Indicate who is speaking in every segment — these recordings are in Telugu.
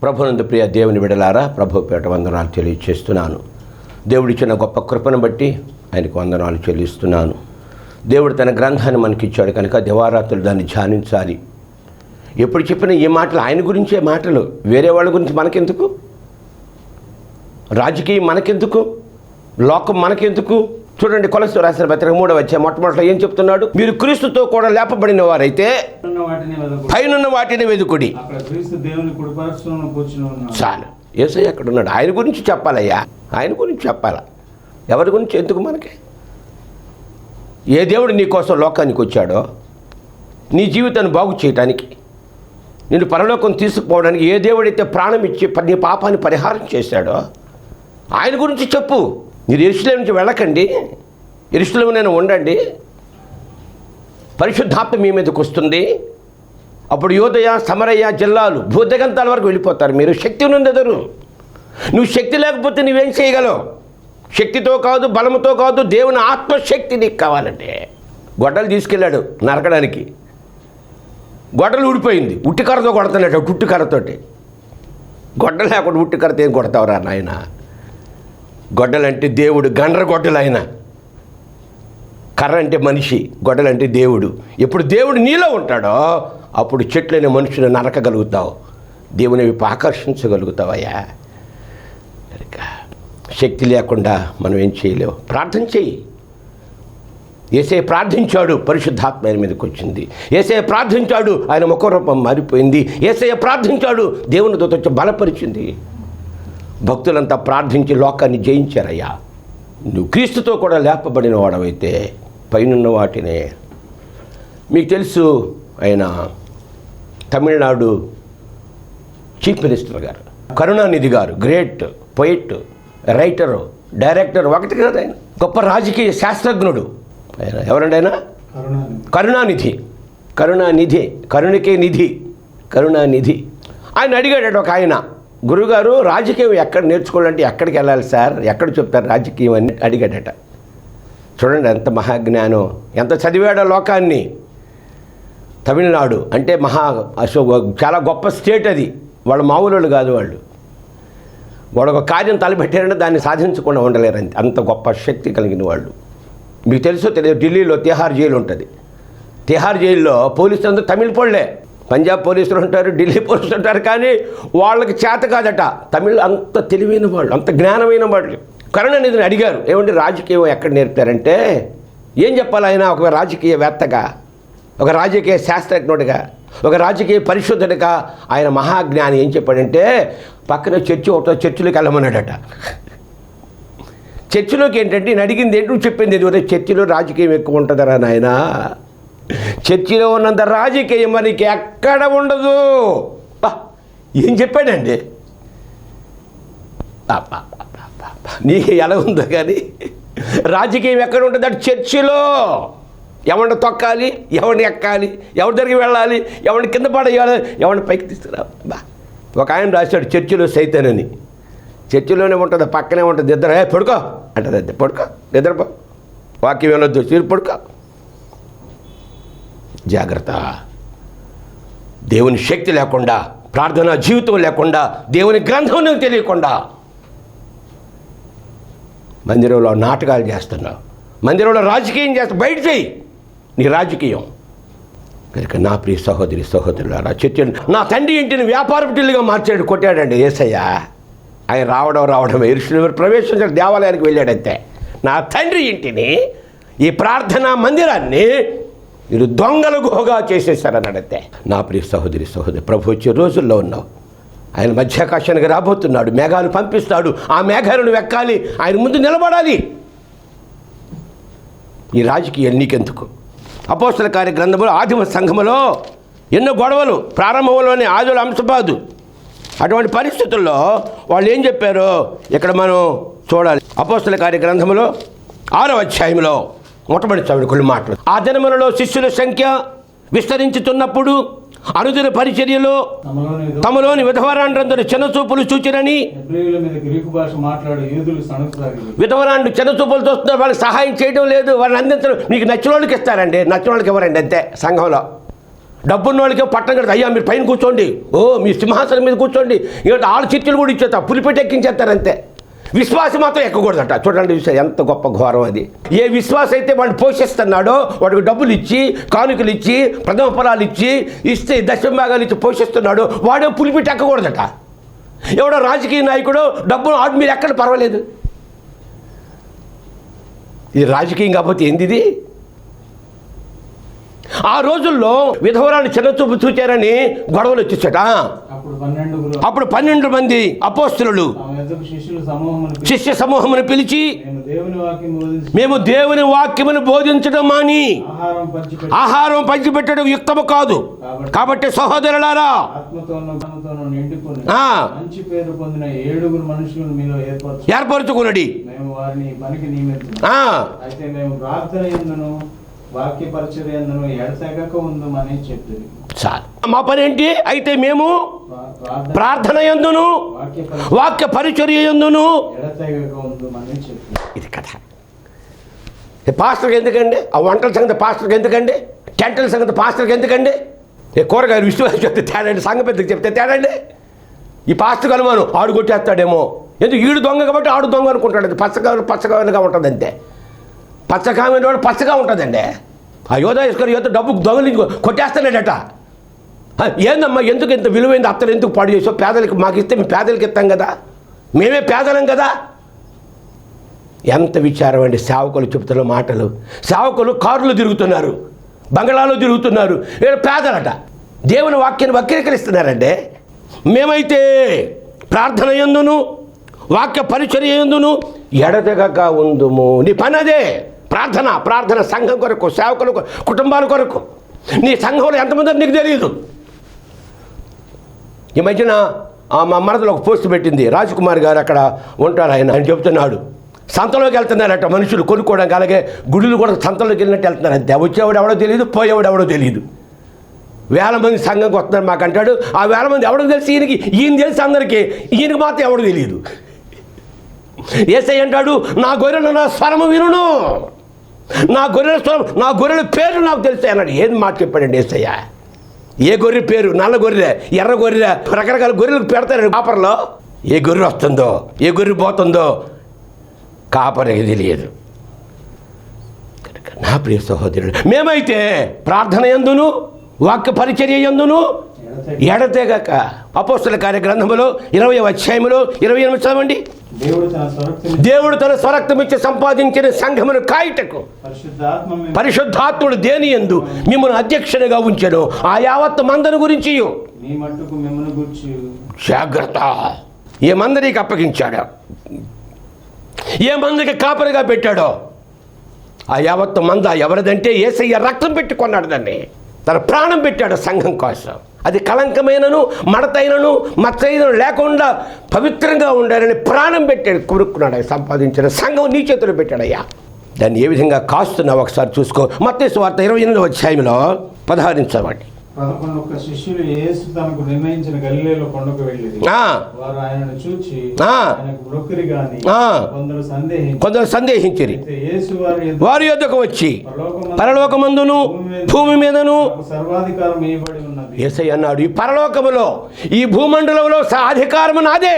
Speaker 1: ప్రభునందు ప్రియ దేవుని బిడ్డలారా, ప్రభు పేట వందనాలు తెలియచేస్తున్నాను. దేవుడిచ్చిన గొప్ప కృపను బట్టి ఆయనకు వందనాలు చెల్లిస్తున్నాను. దేవుడు తన గ్రంథాన్ని మనకిచ్చాడు కనుక దివారాత్రులు దాన్ని ధ్యానించాలి. ఎప్పుడు చెప్పిన ఈ మాటలు ఆయన గురించే మాటలు, వేరే వాళ్ళ గురించి మనకెందుకు? రాజకీయం మనకెందుకు? లోకం మనకెందుకు? చూడండి, కొలస్సు రాసిన పత్రిక 3వ అధ్యాయం మొట్టమొదటిలో ఏం చెప్తున్నాడు? మీరు క్రీస్తుతో కూడా లేపబడిన వారైతే పైనున్న వాటిని వెదుకుడి. చాలు, యేసయ్య అక్కడ ఉన్నాడు. ఆయన గురించి చెప్పాలయ్యా, ఆయన గురించి చెప్పాలా? ఎవరి గురించి ఎందుకు మనకి? ఏ దేవుడు నీ కోసం లోకానికి వచ్చాడో, నీ జీవితాన్ని బాగు చేయటానికి, నిన్ను పరలోకం తీసుకుపోవడానికి ఏ దేవుడైతే ప్రాణం ఇచ్చి నీ పాపాన్ని పరిహారం చేశాడో ఆయన గురించి చెప్పు. మీరు యెరూషలేము నుంచి వెళ్ళకండి, యెరూషలేములోనే ఉండండి. పరిశుద్ధాత్మ మీ మీదకి వస్తుంది. అప్పుడు యోదయ, సమరయ జిల్లాలు, భూదిగంతాల వరకు వెళ్ళిపోతారు. మీరు శక్తి ఉన్నదెదరు. నువ్వు శక్తి లేకపోతే నువ్వేం చేయగలవు? శక్తితో కాదు, బలముతో కాదు, దేవుని ఆత్మశక్తి నీకు కావాలంటే. గొడ్డలు తీసుకెళ్ళాడు నరకడానికి, గొడ్డలు ఊడిపోయింది, ఉట్టికర్రతో కొడుతున్నాడు. ఉట్టికర్రతోటి, గొడ్డ లేకుండా ఉట్టికర్రతో ఏం కొడతావురా నాయన? గొడ్డలంటే దేవుడు, గండ్ర గొడ్డలు ఆయన. కర్ర అంటే మనిషి, గొడ్డలంటే దేవుడు. ఎప్పుడు దేవుడు నీలో ఉంటాడో అప్పుడు చెట్లైన మనుషులు నరకగలుగుతావు, దేవుని వైపు ఆకర్షించగలుగుతావయ్యా. శక్తి లేకుండా మనం ఏం చేయలేవు. ప్రార్థన చెయ్యి. యేసయ్య ప్రార్థించాడు, పరిశుద్ధాత్మ ఆయన మీదకి వచ్చింది. యేసయ్య ప్రార్థించాడు, ఆయన ముఖరూపం మారిపోయింది. యేసయ్య ప్రార్థించాడు, దేవుని దూత వచ్చి బలపరిచింది. భక్తులంతా ప్రార్థించి లోకాన్ని జయించారయ్యా. నువ్వు క్రీస్తుతో కూడా లేపబడిన వాడవైతే పైనున్న వాటినే. మీకు తెలుసు, ఆయన తమిళనాడు చీఫ్ మినిస్టర్ గారు, కరుణానిధి గారు, గ్రేట్ పోయిట్, రైటరు, డైరెక్టర్, ఒకటి కదా ఆయన. గొప్ప రాజకీయ శాస్త్రజ్ఞుడు ఆయన. ఎవరండి ఆయన? కరుణానిధి, కరుణకే నిధి, కరుణానిధి. ఆయన అడిగాడు ఒక ఆయన, గురుగారు రాజకీయం ఎక్కడ నేర్చుకోవాలంటే ఎక్కడికి వెళ్ళాలి సార్, ఎక్కడ చెప్తారు రాజకీయం అని అడిగాడట. చూడండి ఎంత మహాజ్ఞానం, ఎంత చదివాడో లోకాన్ని. తమిళనాడు అంటే చాలా గొప్ప స్టేట్ అది. వాళ్ళు మామూలు వాళ్ళు కాదు. వాళ్ళు ఒక కార్యం తలపెట్టారంటే దాన్ని సాధించకుండా ఉండలేరు. అంత గొప్ప శక్తి కలిగిన వాళ్ళు. మీకు తెలుసో తెలియదు, ఢిల్లీలో తిహార్ జైలు ఉంటుంది. తిహార్ జైల్లో పోలీసులు అందరూ తమిళ పోళ్లే. పంజాబ్ పోలీసులు ఉంటారు, ఢిల్లీ పోలీసులు ఉంటారు, కానీ వాళ్ళకి చేత కాదట. తమిళ్ అంత తెలివైన వాళ్ళు, అంత జ్ఞానమైన వాళ్ళు. కరుణానిధిని అడిగారు, ఏమంటే రాజకీయం ఎక్కడ నేర్పారంటే, ఏం చెప్పాలి ఆయన? ఒక రాజకీయవేత్తగా, ఒక రాజకీయ శాస్త్రజ్ఞుడిగా, ఒక రాజకీయ పరిశుద్ధుడిగా ఆయన మహాజ్ఞాని ఏం చెప్పాడంటే, పక్కన చర్చి ఒకటో, చర్చిలోకి వెళ్ళమన్నాడట. చర్చిలోకి ఏంటంటే నేను అడిగింది ఏంటో చెప్పింది ఇది. చర్చిలో రాజకీయం ఎక్కువ ఉంటుందరా నాయన, చర్చిలో ఉన్నంత రాజకీయం మనకి ఎక్కడ ఉండదు. ఏం చెప్పాడండి? నీకు ఎలా ఉందో కానీ రాజకీయం ఎక్కడ ఉంటుంది అంటే చర్చిలో. ఎవరిని తొక్కాలి, ఎవరిని ఎక్కాలి, ఎవరి దగ్గరికి వెళ్ళాలి, ఎవరిని కింద పడేయాలి, ఎవరిని పైకి తీసుకురా. ఒక ఆయన రాశాడు, చర్చిలో సైతానని. చర్చిలోనే ఉంటుంది, పక్కనే ఉంటుంది. ఇద్దరు పడుకో అంటారు, అంతే పడుకో, నిద్రపో, వాక్యం వెళ్ళొద్దు, చీరు పడుకో. జాగ్రత్త. దేవుని శక్తి లేకుండా, ప్రార్థనా జీవితం లేకుండా, దేవుని గ్రంథం తెలియకుండా మందిరంలో నాటకాలు చేస్తున్నావు, మందిరంలో రాజకీయం చేస్తావు. బయట చేయి నీ రాజకీయం. కనుక నా ప్రియ సహోదరి సహోదరులారా, చర్చలు నా తండ్రి ఇంటిని వ్యాపారపు టిల్లుగా మార్చాడు, కొట్టాడండి యేసయ్య. ఆయన రావడం యెరూషలేము ప్రవేశించిన దేవాలయానికి వెళ్ళాడంతే. నా తండ్రి ఇంటిని, ఈ ప్రార్థనా మందిరాన్ని మీరు దొంగల గుహగా చేసేసారన్నాడంతే. నా ప్రియ సహోదరి సహోదరి, ప్రభు వచ్చే రోజుల్లో ఉన్నావు. ఆయన మధ్యాకాశానికి రాబోతున్నాడు, మేఘాలు పంపిస్తాడు. ఆ మేఘాలను వెక్కాలి, ఆయన ముందు నిలబడాలి. ఈ రాజకీయం నీకెందుకు? అపోస్తల కార్య గ్రంథంలో ఆదిమ సంఘములో ఎన్నో గొడవలు, ప్రారంభంలోనే ఆదుల అంశపాదు. అటువంటి పరిస్థితుల్లో వాళ్ళు ఏం చెప్పారో ఇక్కడ మనం చూడాలి. అపోస్తల కార్య గ్రంథంలో 6వ అధ్యాయంలో మొట్టమొదటి చదివిన కొన్ని మాటలు. ఆ దినములలో శిష్యుల సంఖ్య విస్తరించుతున్నప్పుడు అనుదిన పరిచర్యలో తమలోని విధవరాండ్రందరూ చిన్నచూపులు చూచిరని. విధవరాండ్రు చిన్నచూపులు చూస్తున్నారు, వాళ్ళకి సహాయం చేయడం లేదు, వాళ్ళని అందించడం. మీకు నచ్చిన వాళ్ళకి ఇస్తారండి, నచ్చిన వాళ్ళకి ఇవ్వరండి అంతే. సంఘంలో డబ్బున్న వాళ్ళకి పట్టం కడతా, అయ్యా మీరు పైన కూర్చోండి, ఓ మీ సింహాసనం మీద కూర్చోండి, ఇక ఆళ్ళ చర్చలు కూడా ఇచ్చేస్తా, పులిపెట్టి ఎక్కించేస్తారు అంతే. విశ్వాసం మాత్రం ఎక్కకూడదట. చూడండి ఎంత గొప్ప ఘోరం అది. ఏ విశ్వాసం అయితే వాడిని పోషిస్తున్నాడో, వాడికి డబ్బులు ఇచ్చి, కానుకలు ఇచ్చి, ప్రథమ ఫలాలు ఇస్తే దశమ భాగాలు ఇచ్చి పోషిస్తున్నాడో వాడే పులిపెట్టి ఎక్కకూడదట. ఎవడో రాజకీయ నాయకుడు డబ్బులు ఆడు మీరు ఎక్కడ పర్వాలేదు. ఇది రాజకీయం కాకపోతే ఏంది ఇది? ఆ రోజుల్లో విధవరాన్ని చిన్నచూపు చూచారని గొడవలు వచ్చేసాట. అప్పుడు 12 మంది అపోస్తలులు శిష్య సమూహమును పిలిచి, మేము దేవుని వాక్యమును బోధించడం మాని ఆహారం పంచిపెట్టడం యుక్తము కాదు. కాబట్టి సహోదరులారా, ఏర్పరచుకున్నది మా పని ఏంటి అయితే మేము ప్రార్థన యందును వాక్య పరిచర్య యందును. ఇది కథ. పాస్టర్కి ఎందుకండి? ఆ వంటల సంగతి పాస్టర్కి ఎందుకండి? టెంటల సంగతి పాస్టర్కి ఎందుకండి? కూరగాయలు విశ్వాసం చెప్తే తేడండి, సంఘ పెద్దకి చెప్తే తేడండి. ఈ పాస్టర్కి అనుమానం ఆడు కొట్టేస్తాడేమో, ఎందుకు ఈడు దొంగ కాబట్టి ఆడు దొంగ అనుకుంటాడు. అది పచ్చగా ఉంటుంది అంతే. పచ్చకామైన వాడు పచ్చగా ఉంటుందండి. ఆ యోధ యోధ డబ్బు దొంగలించి కొట్టేస్తాడట. ఏందమ్మా ఎందుకు ఇంత విలువైంది అత్తలు ఎందుకు పాడు చేసావు? పేదలకు మాకు ఇస్తే మేము పేదలకు ఇస్తాం కదా, మేమే పేదలం కదా. ఎంత విచారం అండి సేవకులు చెప్తున్న మాటలు. సేవకులు కారులు తిరుగుతున్నారు, బంగళాలు తిరుగుతున్నారు, వీళ్ళు పేదలట. దేవుని వాక్యాన్ని వక్రీకరిస్తున్నారండి. మేమైతే ప్రార్థన యందును వాక్య పరిచర్య యందును ఎడతెగక ఉందుము. నీ పని అదే, ప్రార్థన సంఘం కొరకు, సేవకుల కుటుంబాల కొరకు. నీ సంఘంలో ఎంతమంది నీకు తెలియదు. ఈ మధ్యన మా మరదలు ఒక పోస్ట్ పెట్టింది, రాజకుమార్ గారు అక్కడ ఉంటారు ఆయన చెప్తున్నాడు, సంతలోకి వెళ్తున్నారట మనుషులు కొనుక్కోవడానికి. అలాగే గుడులు కూడా సంతలోకి వెళ్ళినట్టు వెళ్తున్నారు అంతే. వచ్చేవాడు ఎవడో తెలియదు, పోయేవాడు ఎవడో తెలియదు. 1000 మంది సంఘంకి వస్తున్నారు మాకు అంటాడు. ఆ 1000 మంది ఎవడో తెలిసి ఈయన తెలిసి అందరికీ, ఈయనకి మాత్రం ఎవడో తెలియదు. యేసయ్య అంటాడు, నా గొర్రెలు నా స్వరము వినును, నా గొర్రెల పేరు నాకు తెలుస్తాయి అన్నాడు. ఏం మాట చెప్పాడండి యేసయ్య? ఏ గొర్రె పేరు? నల్ల గొర్రె, ఎర్ర గొర్రె, రకరకాల గొర్రెలకు పెడతారండి కాపర్లో. ఏ గొర్రె వస్తుందో, ఏ గొర్రె పోతుందో కాపరికి తెలియదు. నా ప్రియ సహోదరుడు, మేమైతే ప్రార్థన యందును వాక్య పరిచర్య యందును ఎడతెగక. అపోస్తల కార్య గ్రంథములో 20వ అధ్యాయములో 28 చదవండి. దేవుడు తన స్వరక్తం ఇచ్చి సంపాదించిన సంఘమును కాయుటకు పరిశుద్ధాత్ముడు దేని యందు మిమ్మల్ని అధ్యక్షునిగా ఉంచెను, ఆ యావత్ మందను గురించి జాగ్రత్త. ఏ మంద నీకు అప్పగించాడో, ఏ మందకి కాపరిగా పెట్టాడో ఆ యావత్ మంద ఎవరిదంటే యేసయ్య రక్తం పెట్టి కొన్నాడు దాన్ని. తన ప్రాణం పెట్టాడు సంఘం కోసం. అది కళంకమైనను మడతైనను మచ్చైనను లేకుండా పవిత్రంగా ఉండాలని ప్రాణం పెట్టాడు, కొనుక్కున్నాడు. సంపాదించిన సంఘం నీ చేతులు పెట్టాడయ్యా. దాన్ని ఏ విధంగా కాస్తున్నావు ఒకసారి చూసుకో. మత్తయి సువార్త 28వ అధ్యాయంలో 16 చదవండి.
Speaker 2: 11 శిష్యులు యేసు తనకు నిర్ణయించిన గలిలయలో కొండకు వెళ్ళిరి. వారు ఆయనను చూచి ఆయనకు మొక్కిరి గాని
Speaker 1: కొందరు సందేహించిరి. వారి యొద్దకు వచ్చి పరలోకమందును భూమి మీదను
Speaker 2: సర్వాధికారం ఇవ్వబడి ఉన్నది.
Speaker 1: యేసయ్య అన్నాడు, ఈ పరలోకములో ఈ భూమండలంలో అధికారము నాదే.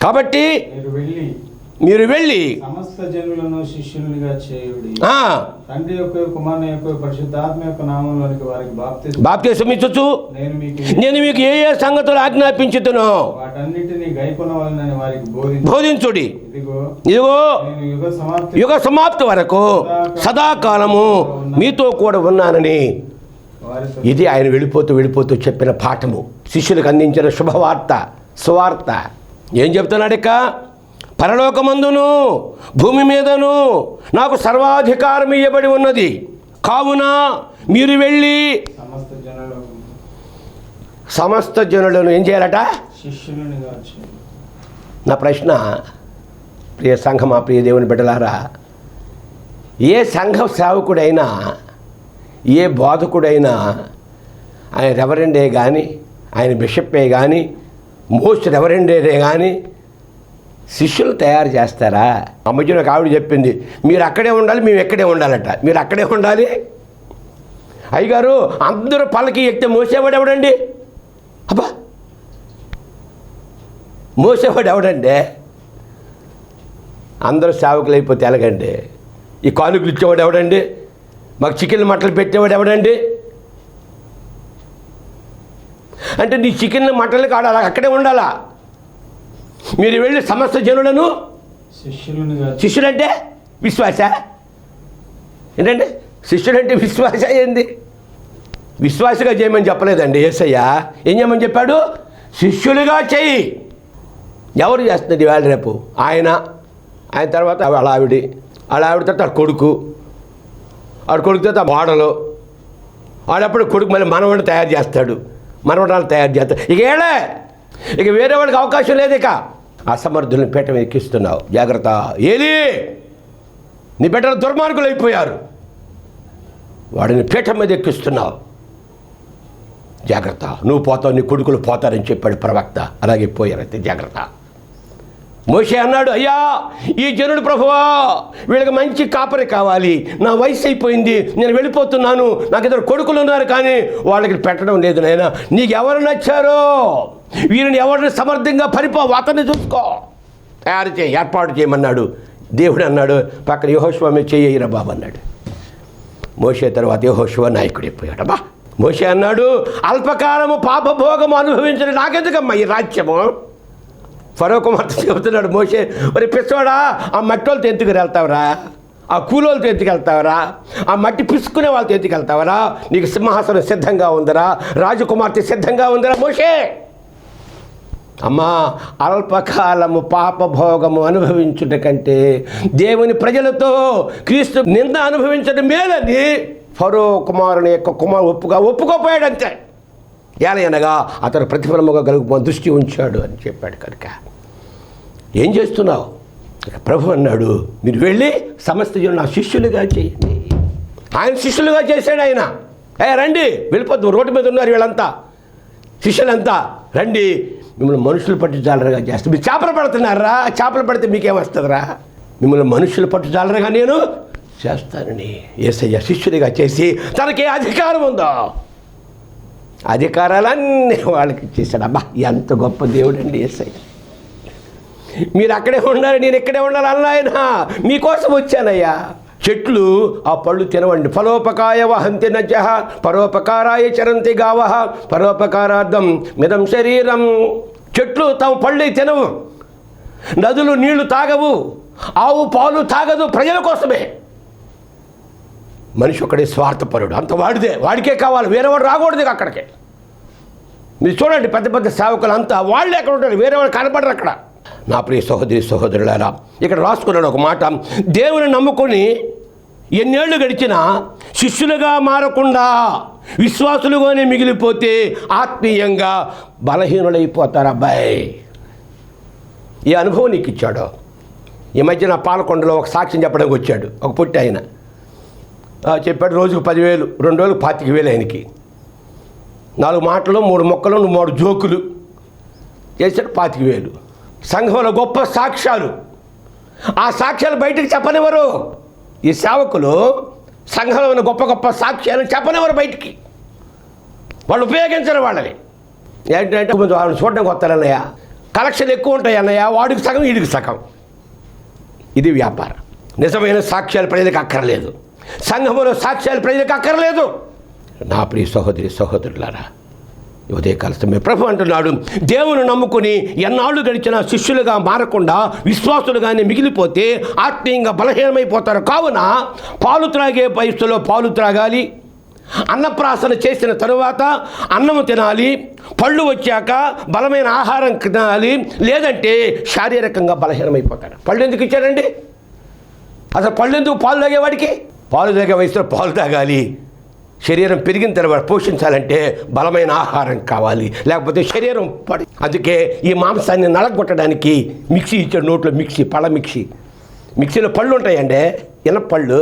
Speaker 1: కాబట్టి మీరు వెళ్ళి
Speaker 2: సమస్త జనులను శిష్యులుగా చేయుడి. తండ్రి యొక్క కుమారుని యొక్క పరిశుద్ధాత్మ యొక్క నామములోనికి వారికి
Speaker 1: బాప్తిసం ఇచ్చుచు నేను మీకు ఏ ఏ సంగతులు ఆజ్ఞాపించుతునో
Speaker 2: వాటన్నిటిని గైకొనవలెనని వారికి
Speaker 1: బోధించుడి.
Speaker 2: ఇదిగో
Speaker 1: యుగ సమాప్తి వరకు సదాకాలము మీతో కూడా ఉన్నానని. ఇది ఆయన వెళ్ళిపోతూ చెప్పిన పాఠము, శిష్యులకు అందించిన శుభవార్త, సువార్త. ఏం చెప్తున్నాడు ఇక? పరలోకమందును భూమి మీదను నాకు సర్వాధికారం ఇవ్వబడి ఉన్నది, కావున మీరు వెళ్ళి సమస్త జనులను ఏం చేయాలట? నా ప్రశ్న, ప్రియ సంఘమా, ప్రియ దేవుని బిడ్డలారా, ఏ సంఘ సేవకుడైనా ఏ బోధకుడైనా ఆయన రెవరెండే కానీ, ఆయన బిషప్పే కానీ, మోస్ట్ రెవరెండే కానీ శిష్యులు తయారు చేస్తారా? ఆ మధ్యన ఒక ఆవిడ చెప్పింది, మీరు అక్కడే ఉండాలి, మేము ఎక్కడే ఉండాలట. మీరు అక్కడే ఉండాలి, అయ్యగారు అందరూ పల్లకి ఎక్కితే మోసేవాడు ఎవడండి? అబ్బా, మోసేవాడు ఎవడండి? అందరూ సేవకులు అయిపోతే ఎలాగండి? ఈ కానుకలు ఇచ్చేవాడు ఎవడండి? మాకు చికెన్ మటలు పెట్టేవాడు ఎవడండి? అంటే నీ చికెన్ మటలు కాడాలా, అక్కడే ఉండాలా? మీరు వెళ్ళి సమస్త జనులను శిష్యులంటే విశ్వాస ఏంటంటే శిష్యుడంటే విశ్వాస ఏంది? విశ్వాసగా చేయమని చెప్పలేదండి యేసయ్య. ఏం చేయమని చెప్పాడు? శిష్యులుగా చెయ్యి. ఎవరు చేస్తున్నది ఇవాళ రేపు? ఆయన తర్వాత వాళ్ళ ఆవిడ తర్వాత ఆ కొడుకు, ఆవిడ కొడుకు తర్వాత మోడలు, వాడప్పుడు కొడుకు మళ్ళీ మనవడిని తయారు చేస్తాడు, మనవడాలను తయారు చేస్తాడు. ఇక వేరే వాడికి అవకాశం లేదు. ఇక అసమర్థులను పీట మీద ఎక్కిస్తున్నావు, జాగ్రత్త. ఏలి, నీ బిడ్డలు దుర్మార్గులు అయిపోయారు, వాడిని పీఠం మీద ఎక్కిస్తున్నావు, జాగ్రత్త. నువ్వు పోతావు, నీ కొడుకులు పోతారని చెప్పాడు ప్రవక్త. అలాగే పోయారైతే జాగ్రత్త. మోషే అన్నాడు, అయ్యా ఈ జనుడు ప్రభువా, వీళ్ళకి మంచి కాపరి కావాలి, నా వయసు అయిపోయింది, నేను వెళ్ళిపోతున్నాను, నాకు ఇద్దరు కొడుకులు ఉన్నారు కానీ వాళ్ళకి పెట్టడం లేదు నాయనా, నీకు ఎవరు నచ్చారో వీరిని ఎవరిని సమర్థంగా అతన్ని చూసుకో, తయారు చేయి, ఏర్పాటు చేయమన్నాడు. దేవుడు అన్నాడు, పక్కన యెహోషువ మీద చెయ్యరా బాబు అన్నాడు. మోషే తర్వాత యెహోషువ నాయకుడైపోయాడు. అబ్బా, మోషే అన్నాడు, అల్పకాలము పాపభోగము అనుభవించడం నాకెందుకమ్మా ఈ రాజ్యము? ఫరో కుమార్తె చెబుతున్నాడు, మోషే మరి పిచ్చోడా, ఆ మట్టి వాళ్ళతో ఎందుకు వెళ్తావురా, ఆ కూలోళ్ళతో ఎందుకు వెళ్తావరా, ఆ మట్టి పిసుకునే వాళ్ళతో ఎందుకు వెళ్తావరా, నీకు సింహాసనం సిద్ధంగా ఉందరా, రాజకుమార్తె సిద్ధంగా ఉందరా మోషే. అమ్మా, అల్పకాలము పాపభోగము అనుభవించుట కంటే దేవుని ప్రజలతో క్రీస్తు నింద అనుభవించడం మేలని ఫరో కుమారుని యొక్క ఒప్పుకోపోయాడు అంతే. ఏలయనగా అతను ప్రతిఫలముగా కలుగు దృష్టి ఉంచాడు అని చెప్పాడు. కనుక ఏం చేస్తున్నావు? ప్రభు అన్నాడు, మీరు వెళ్ళి సమస్త జనులు నా శిష్యులుగా చేయండి. ఆయన శిష్యులుగా చేశాడు. ఆయన రండి, వెళ్ళిపోద్దు, రోడ్డు మీద ఉన్నారు వీళ్ళంతా, శిష్యులంతా రండి, మిమ్మల్ని మనుషులు పట్టు జాలరగా చేస్తారు. మీరు చేపలు పడుతున్నారా? చేపలు పడితే మీకేమొస్తుందిరా? మిమ్మల్ని మనుషులు పట్టు జాలరగా నేను చేస్తానని యేసయ్య శిష్యుడిగా చేసి తనకి అధికారం ఉందో అధికారాలన్నీ వాళ్ళకి ఇచ్చేసాడు. అబ్బా, ఎంత గొప్ప దేవుడండి యేసయ్య. మీరు అక్కడే ఉండాలి, నేను ఇక్కడే ఉండాలి అన్న ఆయన మీకోసం వచ్చానయ్యా. చెట్లు ఆ పళ్ళు తినవండి. ఫలోపకాయ వహంతి నజః పరోపకారాయ చరంతి గావః పరోపకారార్థం మిదం శరీరం. చెట్లు తమ పళ్ళు తినవు, నదులు నీళ్లు తాగవు, ఆవు పాలు తాగదు, ప్రజల కోసమే. మనిషి ఒకడే స్వార్థపరుడు, అంత వాడికే కావాలి, వేరేవాడు రాకూడదు అక్కడికి. మీరు చూడండి, పెద్ద పెద్ద సేవకులు అంతా వాళ్ళే ఎక్కడ ఉంటారు, వేరేవాడు కనపడరు అక్కడ. నా ప్రియ సహోదరి సహోదరులారా, ఇక్కడ రాసుకున్నాడు ఒక మాట, దేవుని నమ్ముకొని ఎన్నేళ్ళు గడిచినా శిష్యులుగా మారకుండా విశ్వాసులుగానే మిగిలిపోతే ఆత్మీయంగా బలహీనులైపోతారు. అబ్బాయి, ఈ అనుభవం నీకు ఇచ్చాడు. ఈ మధ్యన పాలకొండలో ఒక సాక్ష్యం చెప్పడానికి వచ్చాడు ఒక పుట్టి ఆయన. చెప్పాడు, రోజుకు 10,000, 2 రోజులకు 25,000 ఆయనకి. 4 మాటలు, 3 మొక్కలు, 3 జోకులు చేశాడు, 25,000. సంఘంలో గొప్ప సాక్ష్యాలు, ఆ సాక్ష్యాలు బయటకు చెప్పనివ్వరు. ఈ సేవకులు సంఘంలో ఉన్న గొప్ప గొప్ప సాక్ష్యాలు చెప్పనివ్వరు బయటికి, వాళ్ళు ఉపయోగించరు వాళ్ళని. ఏంటంటే వాళ్ళని చూడడానికి వస్తారన్నయ్య, కలెక్షన్ ఎక్కువ ఉంటాయి అన్నయ్య, వాడికి సగం వీడికి సగం. ఇది వ్యాపారం. నిజమైన సాక్ష్యాలు ప్రజలకు అక్కర్లేదు, సంఘంలో సాక్ష్యాలు ప్రజలకు అక్కర్లేదు. నా ప్రియ సహోదరి సహోదరులారా, ఉదయకాల సమయం ప్రభు అంటున్నాడు, దేవుని నమ్ముకుని ఎన్నాళ్ళు గడిచినా శిష్యులుగా మారకుండా విశ్వాసులుగానే మిగిలిపోతే ఆత్మీయంగా బలహీనమైపోతారు. కావున పాలు త్రాగే వయస్సులో పాలు త్రాగాలి, అన్నప్రాసన చేసిన తరువాత అన్నము తినాలి, పళ్ళు వచ్చాక బలమైన ఆహారం తినాలి, లేదంటే శారీరకంగా బలహీనమైపోతారు. పళ్ళు ఎందుకు ఇచ్చారండి? అసలు పళ్ళు ఎందుకు? పాలు తాగేవాడికి పాలు తాగే వయసులో పాలు తాగాలి. శరీరం పెరిగిన తర్వాత పోషించాలంటే బలమైన ఆహారం కావాలి, లేకపోతే శరీరం పడి. అందుకే ఈ మాంసాన్ని నలగొట్టడానికి మిక్సీ ఇచ్చాడు, నోట్లో మిక్సీ, పళ్ళ మిక్సీ. మిక్సీలో పళ్ళు ఉంటాయండి, ఇనపళ్ళు,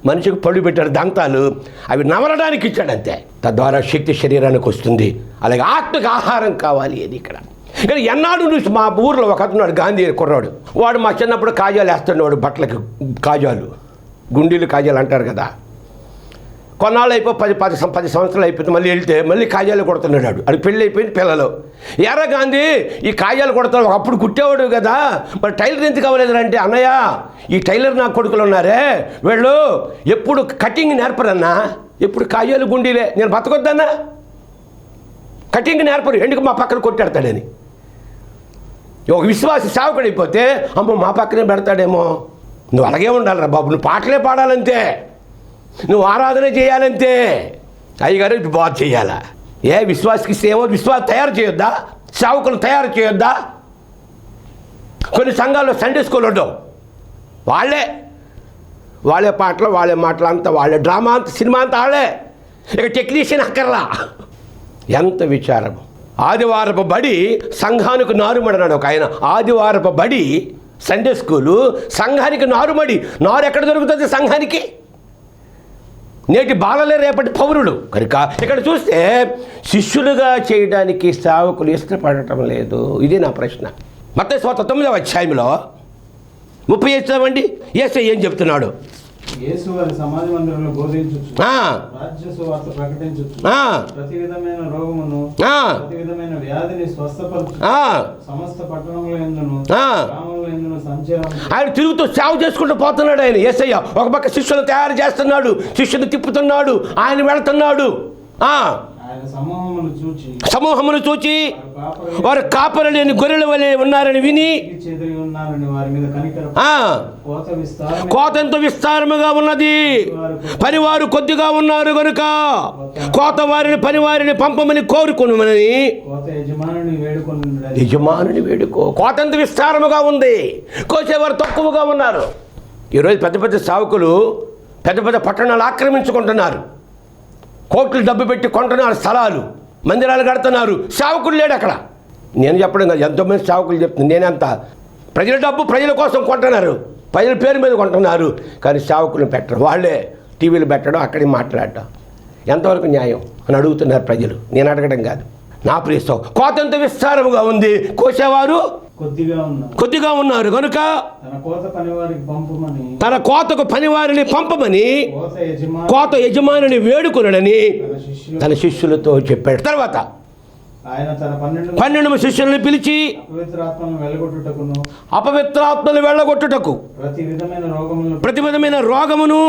Speaker 1: మనిషికి పళ్ళు పెట్టాడు, దంతాలు, అవి నవలడానికి ఇచ్చాడు అంతే. తద్వారా శక్తి శరీరానికి వస్తుంది. అలాగే ఆత్మకు ఆహారం కావాలి. అది ఇక్కడ. కానీ ఎన్నాడు నుంచి మా ఊర్లో ఒక అతను గాంధీ కుర్రాడు, వాడు మా చిన్నప్పుడు కాజాలు వేస్తున్నాడు, బట్టలకి కాజాలు, గుండీలు కాజాలు అంటారు కదా. కొన్నాళ్ళు అయిపో 10 సంవత్సరాలు అయిపోతే మళ్ళీ వెళ్తే మళ్ళీ కాజాలు కొడుతున్నాడు అది పెళ్ళి అయిపోయింది పిల్లలు. ఎర్ర గాంధీ ఈ కాజాలు కొడతాడు, అప్పుడు కుట్టేవాడు కదా, మరి టైలర్ ఎందుకు అవ్వలేదు అంటే, అన్నయ్య ఈ టైలర్ నా కొడుకులు ఉన్నారే వీళ్ళు ఎప్పుడు కటింగ్ నేర్పరన్నా, ఎప్పుడు కాజాలు గుండీలే, నేను బతకొద్దన్నా, కటింగ్ నేర్పరు, ఎందుకు మా పక్కన కొట్టాడతాడని. ఒక విశ్వాస సేవకుడు అయిపోతే అమ్మో మా పక్కనే పెడతాడేమో. నువ్వు అలాగే ఉండాలిరా బాబు, నువ్వు పాటలే పాడాలంతే, నువ్వు ఆరాధన చేయాలంతే, అయ్యగారు ఇది బాగా చేయాలా. ఏ విశ్వాసకి సేవ విశ్వాసం తయారు చేయొద్దా, సేవకులు తయారు చేయొద్దా? కొన్ని సంఘాల్లో సండే స్కూల్ ఉండవు, వాళ్ళే పాటలు వాళ్ళే మాటలు అంతా వాళ్ళే, డ్రామా అంతా సినిమా అంతా వాళ్ళే, ఇక టెక్నీషియన్ అక్కర్లా. ఎంత విచారం. ఆదివారపు బడి సంఘానికి నారుమడి అన్నాడు ఒక ఆయన. ఆదివారపు బడి సండే స్కూలు సంఘానికి నారుమడి. నారు ఎక్కడ దొరుకుతుంది సంఘానికి? నేటి బాలలే రేపటి పౌరులు కనుక ఇక్కడ చూస్తే శిష్యులుగా చేయడానికి సేవకులు ఇష్టపడటం లేదు. ఇది నా ప్రశ్న. మత్తయి సువార్త 9వ అధ్యాయంలో 35 చదవండి. యేసు ఏం చెప్తున్నాడు?
Speaker 2: యేసు వారి సమాజ మందిరంలో బోధించుచు, రాజ్య సువార్త ప్రకటించుచు, ప్రతి విధమైన రోగమును ప్రతి విధమైన వ్యాధిని స్వస్థపరచు సమస్త పట్టణముల యందును గ్రామముల యందును సంచారం. ఆయన తిరుగుతూ సేవ చేసుకుంటూ పోతున్నాడు. ఆయన యేసయ్య ఒక పక్క శిష్యులు తయారు చేస్తున్నాడు, శిష్యులు తిప్పుతున్నాడు, ఆయన వెళుతున్నాడు. సమూహమును చూచి వారు కాపరి లేని గొర్రెల వలె ఉన్నారని విని, కోత ఎంతో విస్తారముగా ఉన్నది, పనివారు కొద్దిగా ఉన్నారు కనుక కోత వారిని పనివారిని పంపమని కోరుకుని యజమానుని వేడుకో. కోత ఎంత విస్తారముగా ఉంది, కోసేవారు తక్కువగా ఉన్నారు. ఈరోజు పెద్ద పెద్ద సేవకులు పెద్ద పెద్ద పట్టణాలు ఆక్రమించుకుంటున్నారు, కోట్లు డబ్బు పెట్టి కొంటున్నారు, స్థలాలు మందిరాలు కడుతున్నారు, సేవకులు లేడు అక్కడ. నేను చెప్పడం కాదు, ఎంతోమంది సేవకులు చెప్తున్నాను. నేనంత ప్రజల డబ్బు ప్రజల కోసం కొంటున్నారు, ప్రజల పేరు మీద కొంటున్నారు, కానీ సేవకులను పెట్టరు. వాళ్ళే టీవీలు పెట్టడం, అక్కడికి మాట్లాడటం ఎంతవరకు న్యాయం అని అడుగుతున్నారు ప్రజలు. నేను అడగడం కాదు. నా ప్రియస్తో కోత ఎంత విస్తారముగా ఉంది, కోసేవారు కొద్దిగా ఉన్నారు కనుక తన కోతకు పనివారిని పంపమని కోత యజమానిని వేడుకునడని తన శిష్యులతో చెప్పాడు. తర్వాత ఆయన తన
Speaker 1: 12 శిష్యులను పిలిచి అపవిత్రాత్మను వెళ్ళగొట్టుటకు ప్రతి విధమైన రోగమును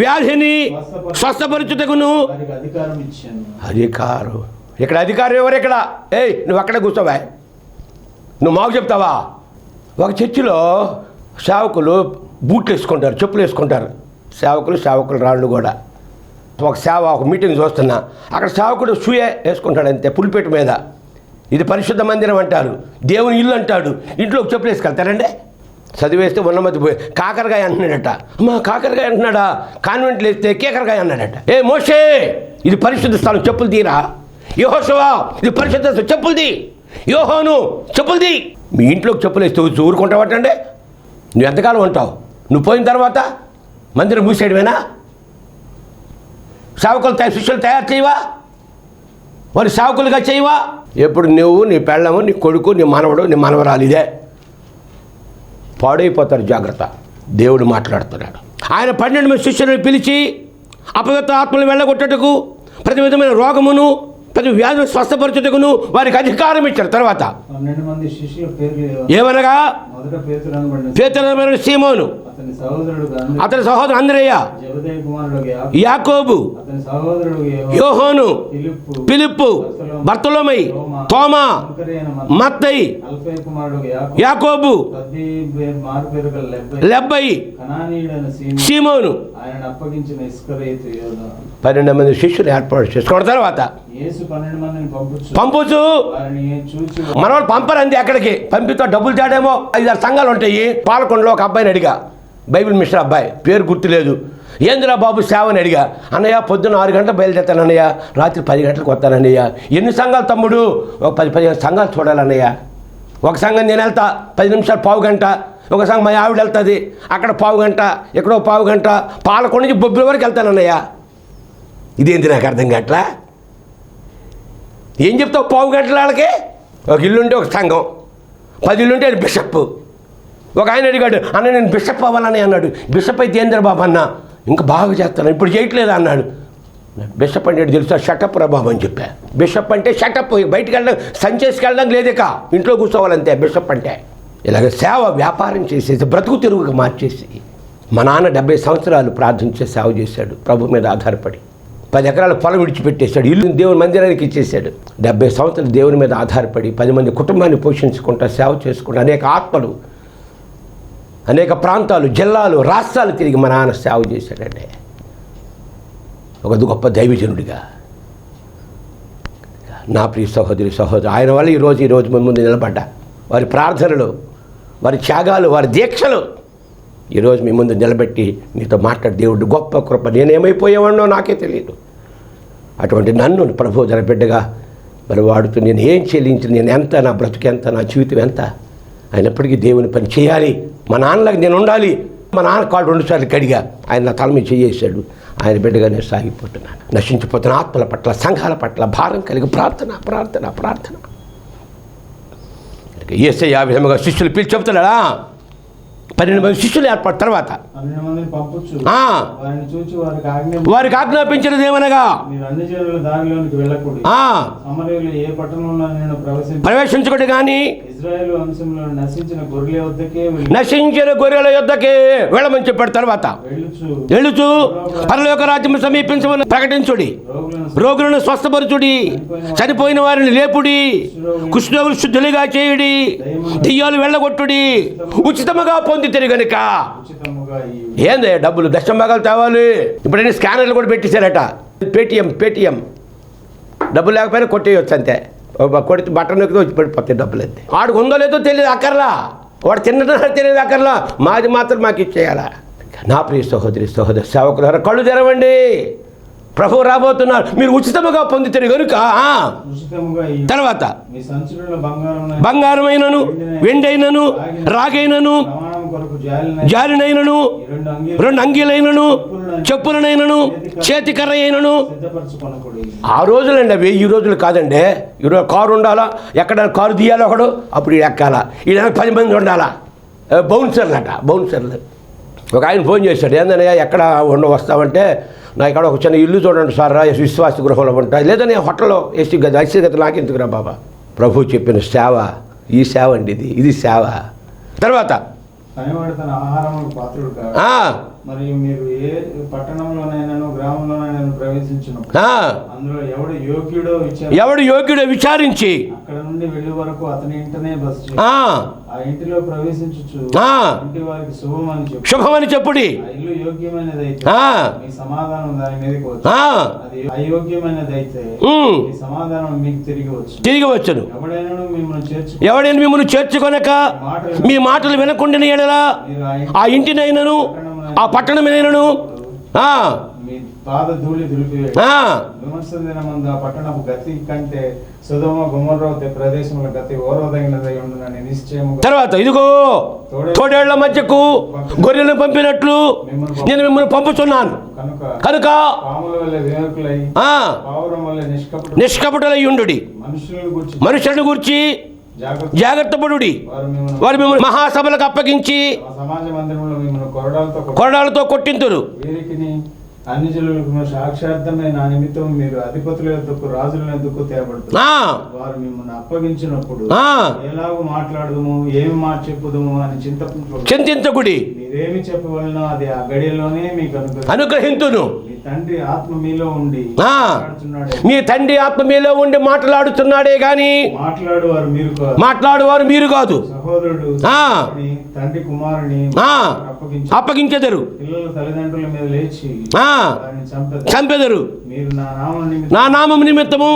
Speaker 1: వ్యాధిని స్వస్థపరచుటకును అధికారం. ఇక్కడ అధికారం ఎవరు? ఇక్కడ నువ్వు అక్కడే కూర్చోవా, నువ్వు మాకు చెప్తావా? ఒక చర్చిలో సేవకులు బూట్లు వేసుకుంటారు, చెప్పులు వేసుకుంటారు, సేవకులు రాళ్ళు కూడా. ఒక మీటింగ్ చూస్తున్నా, అక్కడ సేవకుడు షూయే వేసుకుంటాడు అంతే, పులిపేట మీద. ఇది పరిశుద్ధ మందిరం అంటారు, దేవుని ఇల్లు అంటాడు, ఇంట్లోకి చెప్పులు వేసుకెళ్తారండి. చదివేస్తే ఉన్న మధ్య పోయి కాకరకాయ అంటున్నాడట. అమ్మా కాకరకాయ అంటున్నాడా? కాన్వెంట్లు వేస్తే కేకరకాయ అన్నాడట. మోషే ఇది పరిశుద్ధ స్థలం, చెప్పులు తీరా. యెహోషువ ఇది పరిశుద్ధ స్థలం, చెప్పులు తీ. యోహాను చెప్పులు తీ. మీ ఇంట్లోకి చెప్పులు వేస్తే ఊరుకుంటావటండి? నువ్వు ఎంతకాలం ఉంటావు? నువ్వు పోయిన తర్వాత మందిరం మూసేయడమేనా? శిష్యులు తయారు చేయవా? వారి సేవకులుగా చేయవా? ఎప్పుడు నువ్వు, నీ పెళ్ళము, నీ కొడుకు, నీ మనవడు, నీ మనవరాలు ఇదే పాడైపోతారు. జాగ్రత్త, దేవుడు మాట్లాడుతున్నాడు. ఆయన 12 శిష్యులను పిలిచి అపవిత్ర ఆత్మలు వెళ్ళగొట్టుటకు ప్రతి విధమైన రోగమును ప్రతి వ్యాధులు స్వస్థపరచుటకును వారికి అధికారం ఇచ్చారు. తర్వాత
Speaker 2: 12 మంది శిష్యుల పేర్లు
Speaker 1: ఏమనగా పేతురు, సీమోను, అతని సహోదరుడు అంద్రెయ, యాకోబు, యోహాను, ఫిలిప్పు, బర్తలోమై, తోమా, మత్తయి, యాకోబు, లెబ్బయి, సీమోను. 12 మంది శిష్యులు ఏర్పాటు చేసుకున్న తర్వాత పంపుచు మన వాళ్ళు పంపరండి ఎక్కడికి. పంపితో డబ్బులు తేడేమో. 5-6 సంఘాలు ఉంటాయి. పాలకొండలో ఒక అబ్బాయిని అడిగా, బైబిల్ మిస్టర్ అబ్బాయి, పేరు గుర్తులేదు. ఏందిరా బాబు సేవ అని అడిగా. అన్నయ్య పొద్దున్న 6 గంటలకు బయలుదేరుతాను అన్నయ్య, రాత్రి 10 గంటలకు వస్తానన్నయ్య. ఎన్ని సంఘాలు తమ్ముడు? ఒక 10-15 సంఘాలు చూడాలన్నయ్య. ఒక సంఘం నేను వెళ్తా 10 నిమిషాలు, పావు గంట. ఒక సంఘం మా ఆవిడ వెళ్తుంది, అక్కడ పావు గంట, ఎక్కడో పావు గంట. పాలకొండ నుంచి బొబ్బిలి వరకు వెళ్తానన్నయ్య. ఇదేంటి నాకు అర్థం కావట్లా. ఏం చెప్తావు పావు గంటల వాళ్ళకి? ఒక ఇల్లుంటే ఒక సంఘం, 10 ఇల్లుంటే బిషప్. ఒక ఆయన అడిగాడు, అన్న నేను బిషప్ అవ్వాలని అన్నాడు. బిషప్ అయితే ఏంద్ర బాబు అన్న,
Speaker 2: ఇంకా బాగా చేస్తాను, ఇప్పుడు చేయట్లేదు అన్నాడు. బిషప్ అంటే తెలుసా? షటప్ ప్రభావం అని చెప్పా. బిషప్ అంటే షటప్, బయటికి వెళ్ళడం, సంచేసుకు వెళ్ళడం లేదేక, ఇంట్లో కూర్చోవాలంతే బిషప్ అంటే. ఇలాగ సేవ వ్యాపారం చేసేసి బ్రతుకు తిరుగుగా మార్చేసి, మా నాన్న 70 సంవత్సరాలు ప్రార్థించే సేవ చేశాడు, ప్రభు మీద ఆధారపడి. 10 ఎకరాల పొలం విడిచిపెట్టేశాడు, ఇల్లు దేవుని మందిరానికి ఇచ్చేసాడు. 70 సంవత్సరాలు దేవుని మీద ఆధారపడి 10 మంది కుటుంబాన్ని పోషించుకుంటా సేవ చేసుకుంటా అనేక ఆత్మలు, అనేక ప్రాంతాలు, జిల్లాలు, రాష్ట్రాలు తిరిగి మా నాన్న సేవ చేశాడండి, ఒక గొప్ప దైవజనుడిగా. నా ప్రియ సహోదరి సహోదరు, ఆయన వల్ల ఈరోజు మీ ముందు నిలబడ్డా. వారి ప్రార్థనలు, వారి త్యాగాలు, వారి దీక్షలు ఈరోజు మీ ముందు నిలబెట్టి మీతో మాట్లాడి దేవుడు గొప్ప కృప. నేనేమైపోయేవాడినో నాకే తెలియదు. అటువంటి నన్ను ప్రభు జన బిడ్డగా మరి వాడుతూ నేను ఏం చెల్లించి, నేను ఎంత, నా బ్రతుకు ఎంత, నా జీవితం ఎంత, అయినప్పటికీ దేవుని పని చేయాలి, మా నాన్నలాగా నేను ఉండాలి. మా నాన్న కాళ్ళు 2 సార్లు కడిగా, ఆయన నా తల మీద చేయేశాడు. ఆయన బిడ్డగా నేను సాగిపోతున్నాను. నశించిపోతున్న ఆత్మల పట్ల, సంఘాల పట్ల భారం కలిగి ప్రార్థన ప్రార్థన ప్రార్థన. యేసయ్య ఆ విధముగా శిష్యులు పిలిచి చెప్తున్నాడా, 12 మంది శిష్యులు ఏర్పడిన తర్వాత వారికి ఆజ్ఞాపించినది ఏమనగా, ప్రవేశించకూడదు కానీ నశించిన గొర్రెల యొద్దకే వెళ్ళమని చెప్పాడు. తర్వాత వెళ్ళుచు పరలోక రాజ్యం సమీపించమని ప్రకటించుడి, రోగులను స్వస్థపరచుడి, చనిపోయిన వారిని లేపుడి, కుష్ఠరోగులు శుద్ధులుగా చేయుడి, దెయ్యాలు వెళ్ళగొట్టుడి, ఉచితముగా పొంది గనుక. ఏంది డబ్బులు దశంభాగాలు తేవాలి. ఇప్పుడన్నీ స్కానర్లు కూడా పెట్టేశారట, పేటిఎం. డబ్బులు లేకపోయినా కొట్టేయచ్చు అంతే, కొడితే బట్టన్ నొక్కితే వచ్చి పడిపోతాయి డబ్బులు అంతే. వాడికి ఉందో లేదో తెలియదు అక్కర్లా, వాడు తిన్నదో తెలియదు అక్కర్లా, మాది మాత్రం మాకు ఇచ్చేయాలా. నా ప్రియ సహోదరి సేవకులారా, కళ్ళు తెరవండి, ప్రభు రాబోతున్నారు, మీరు ఉచితముగా పొందుతారు కనుక. తర్వాత బంగారమైనను, వెండైనను, రాగైనను, జాలినైనను, 2 అంగీలైనను, చెప్పులనైనను, చేతికర్ర అయినను. ఆ రోజులండి అవి, ఈ రోజులు కాదండి. ఈరోజు కారు ఉండాలా, ఎక్కడ కారు తీయాలి ఒకడు, అప్పుడు ఎక్కాలా, ఈ 10 మంది ఉండాలా, బౌన్సర్లు. ఒక ఆయన ఫోన్ చేశాడు, ఏందన్నయ్య ఎక్కడ వస్తామంటే, నా ఇక్కడ ఒక చిన్న ఇల్లు చూడండి సార్, విశ్వాస గృహంలో ఉంటాయి, లేదా నేను హోటల్లో ఏసీ గది నాకు ఎందుకురా బాబా. ప్రభు చెప్పిన సేవ ఈ సేవ అండి, ఇది సేవ. తర్వాత
Speaker 3: మరియు మీరు ఏ పట్టణంలోనైనా గ్రామంలోనైనా ప్రవేశించినప్పుడు అందులో
Speaker 2: ఎవడు యోగ్యుడో విచారించి
Speaker 3: అక్కడ నుండి వెళ్ళే వరకు అతని ఇంటనే బస ఆ ఇంటిలో ప్రవేశించు ఇంటి వారికి
Speaker 2: శుభమని చెప్పుడి.
Speaker 3: ఇల్లు యోగ్యమైనదైతే మీ సమాధానం దాని మీదకి వచ్చు, అది అయోగ్యమైనదైతే మీ సమాధానం మీకు తిరిగి వచ్చును.
Speaker 2: ఎవడైనా మిమ్మల్ని చేర్చుకొనక మీ మాటలు వినకుండా ఎడలా ఆ ఇంటినైనను ఆ పట్టణమైనను
Speaker 3: మీ పాద ధూళి దులిపివేయు. విమర్శ దినమందు ఆ పట్టణపు గతి కంటే సొదొమ గొమొర్రా ప్రదేశముల గతి ఓర్వదగినదై ఉండునని నిశ్చయముగా.
Speaker 2: తర్వాత ఇదిగో తోడేళ్ల మధ్యకు గొర్రెలను పంపినట్లు నేను మిమ్మల్ని పంపుతున్నాను కనుక
Speaker 3: పాముల వల్ల వివేకులై పావురం వల్ల
Speaker 2: నిష్కపటులై ఉండుడి. మనుషులను గూర్చి జాగ్రత్త పడుడి. వారు మిమ్మల్ని మహాసభలకు అప్పగించి
Speaker 3: సమాజ మందిరంలో మిమ్మల్ని
Speaker 2: కొరడాలతో కొట్టింతురు.
Speaker 3: అన్ని జనులకు సాక్షార్థమే నా నిమిత్తం మీరు అధిపతుల యొద్దకు రాజుల యొద్దకు తేబడుతుంది. వారు మిమ్మల్ని అప్పగించినప్పుడు ఎలాగో మాట్లాడదుము, ఏమి మాట చెప్పుదుము అని
Speaker 2: చింతించకుడి.
Speaker 3: మీరేమి చెప్పవలనో అది ఆ గడియలోనే మీకు
Speaker 2: అనుగ్రహింతును.
Speaker 3: మీ తండ్రి ఆత్మ మీలో ఉండి
Speaker 2: మాట్లాడుతున్నాడే గాని మాట్లాడువారు మీరు కాదు.
Speaker 3: సహోదరుడు తండ్రి కుమారుని
Speaker 2: అప్పగించెదరు,
Speaker 3: పిల్లల తల్లిదండ్రుల మీద లేచి
Speaker 2: చంపెదరు. నా నామం నిమిత్తము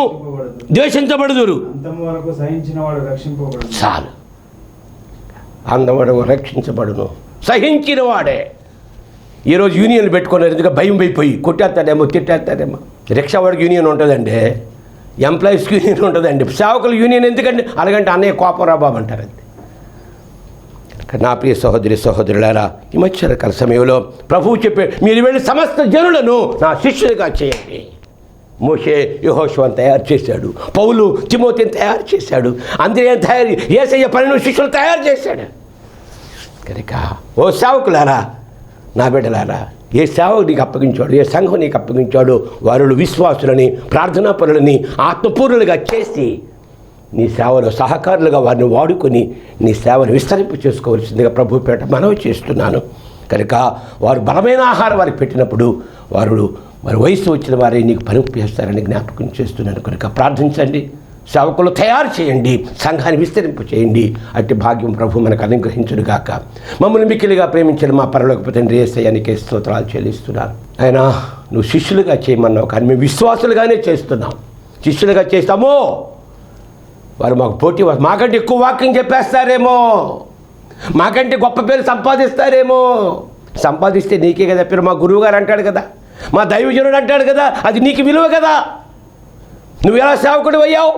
Speaker 2: ద్వేషించబడుదురు.
Speaker 3: అంతవరకు సహించిన వాడు రక్షింపబడు.
Speaker 2: చాలు, అందవాడు రక్షించబడును. సహించిన వాడే. ఈరోజు యూనియన్లు పెట్టుకున్నారు, ఎందుకు భయం అయిపోయి కొట్టేస్తాడేమో, తిట్టేస్తాడేమో. రిక్షావాడికి యూనియన్ ఉంటుందండి, ఎంప్లాయీస్కి యూనియన్ ఉంటుందండి, సేవకుల యూనియన్ ఎందుకండి? అలాగంటే అన్నయ్య కోపరా బాబు అంటారండి. నా ప్రియ సహోదరులారా, ఈ మధ్యకాల సమయంలో ప్రభువు చెప్పే, మీరు వెళ్ళి సమస్త జనులను నా శిష్యులుగా చేయండి. మోషే యెహోషువను తయారు చేశాడు, పౌలు తిమోతిని తయారు చేశాడు, అంద్రెయను యేసయ్య 12 శిష్యులు తయారు చేశాడు. కనుక ఓ సేవకులారా, నా బిడ్డలారా, ఏ సేవ నీకు అప్పగించాడు, ఏ సంఘం నీకు అప్పగించాడో వారిలో విశ్వాసులని, ప్రార్థనా పరులని ఆత్మపూర్ణులుగా చేసి నీ సేవలో సహకారులుగా వారిని వాడుకొని నీ సేవను విస్తరింపు చేసుకోవాల్సిందిగా ప్రభు పేట మనవి చేస్తున్నాను. కనుక వారు బలమైన ఆహారం వారికి పెట్టినప్పుడు వారి వయసు వచ్చిన వారే నీకు పని చేస్తారని జ్ఞాపకం చేస్తున్నాను. కనుక ప్రార్థించండి, సేవకులు తయారు చేయండి, సంఘాన్ని విస్తరింపు చేయండి. అట్టి భాగ్యం ప్రభు మనకు అనుగ్రహించునుగాక. మమ్మల్ని మిక్కిలిగా ప్రేమించిన మా పరలోకపు తండ్రి యేసయ్యానికి స్తోత్రాలు చెల్లిస్తున్నాను. ఆయన నువ్వు శిష్యులుగా చేయమన్నావు, కానీ మేము విశ్వాసులుగానే చేస్తున్నాం. శిష్యులుగా చేస్తామో వారు మాకు పోటీ, మాకంటే ఎక్కువ వాక్యం చెప్పేస్తారేమో, మాకంటే గొప్ప పేరు సంపాదిస్తారేమో. సంపాదిస్తే నీకే కదా పేరు. మా గురువు గారు అంటాడు కదా, మా దైవజనుడు అంటాడు కదా, అది నీకు విలువ కదా. నువ్వు ఎలా సేవకుడు అయ్యావు?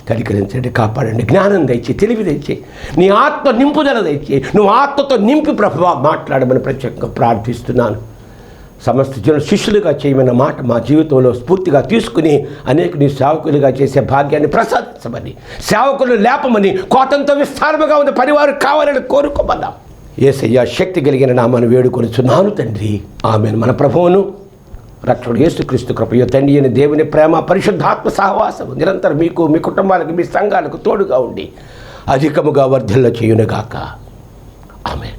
Speaker 2: కనికరించండి, కాపాడండి, జ్ఞానం తెచ్చి, తెలివి తెచ్చి, నీ ఆత్మ నింపుదల తెచ్చి, నువ్వు ఆత్మతో నింపి ప్రభువా మాట్లాడమని ప్రత్యేకంగా ప్రార్థిస్తున్నాను. సమస్త జనులు శిష్యులుగా చేయమన్న మాట మా జీవితంలో స్ఫూర్తిగా తీసుకుని అనేక నీ సేవకులుగా చేసే భాగ్యాన్ని ప్రసాదించమని, సేవకులు లేపమని, కోతంతో విస్తారముగా ఉన్న పరివారు కావాలని కోరుకోమన్నాం. యేసయ్య శక్తి కలిగిన నామను వేడుకొనుచున్నాను తండ్రి, ఆమేన్. మన ప్రభువును రక్షకుడు యేసుక్రీస్తు కృపయో, తండ్రి అయిన దేవుని ప్రేమ, పరిశుద్ధాత్మ సహవాసము నిరంతరం మీకు, మీ కుటుంబాలకు, మీ సంఘాలకు తోడుగా ఉండి అధికముగా వర్ధిల్ల చేయునుగాక. ఆమేన్.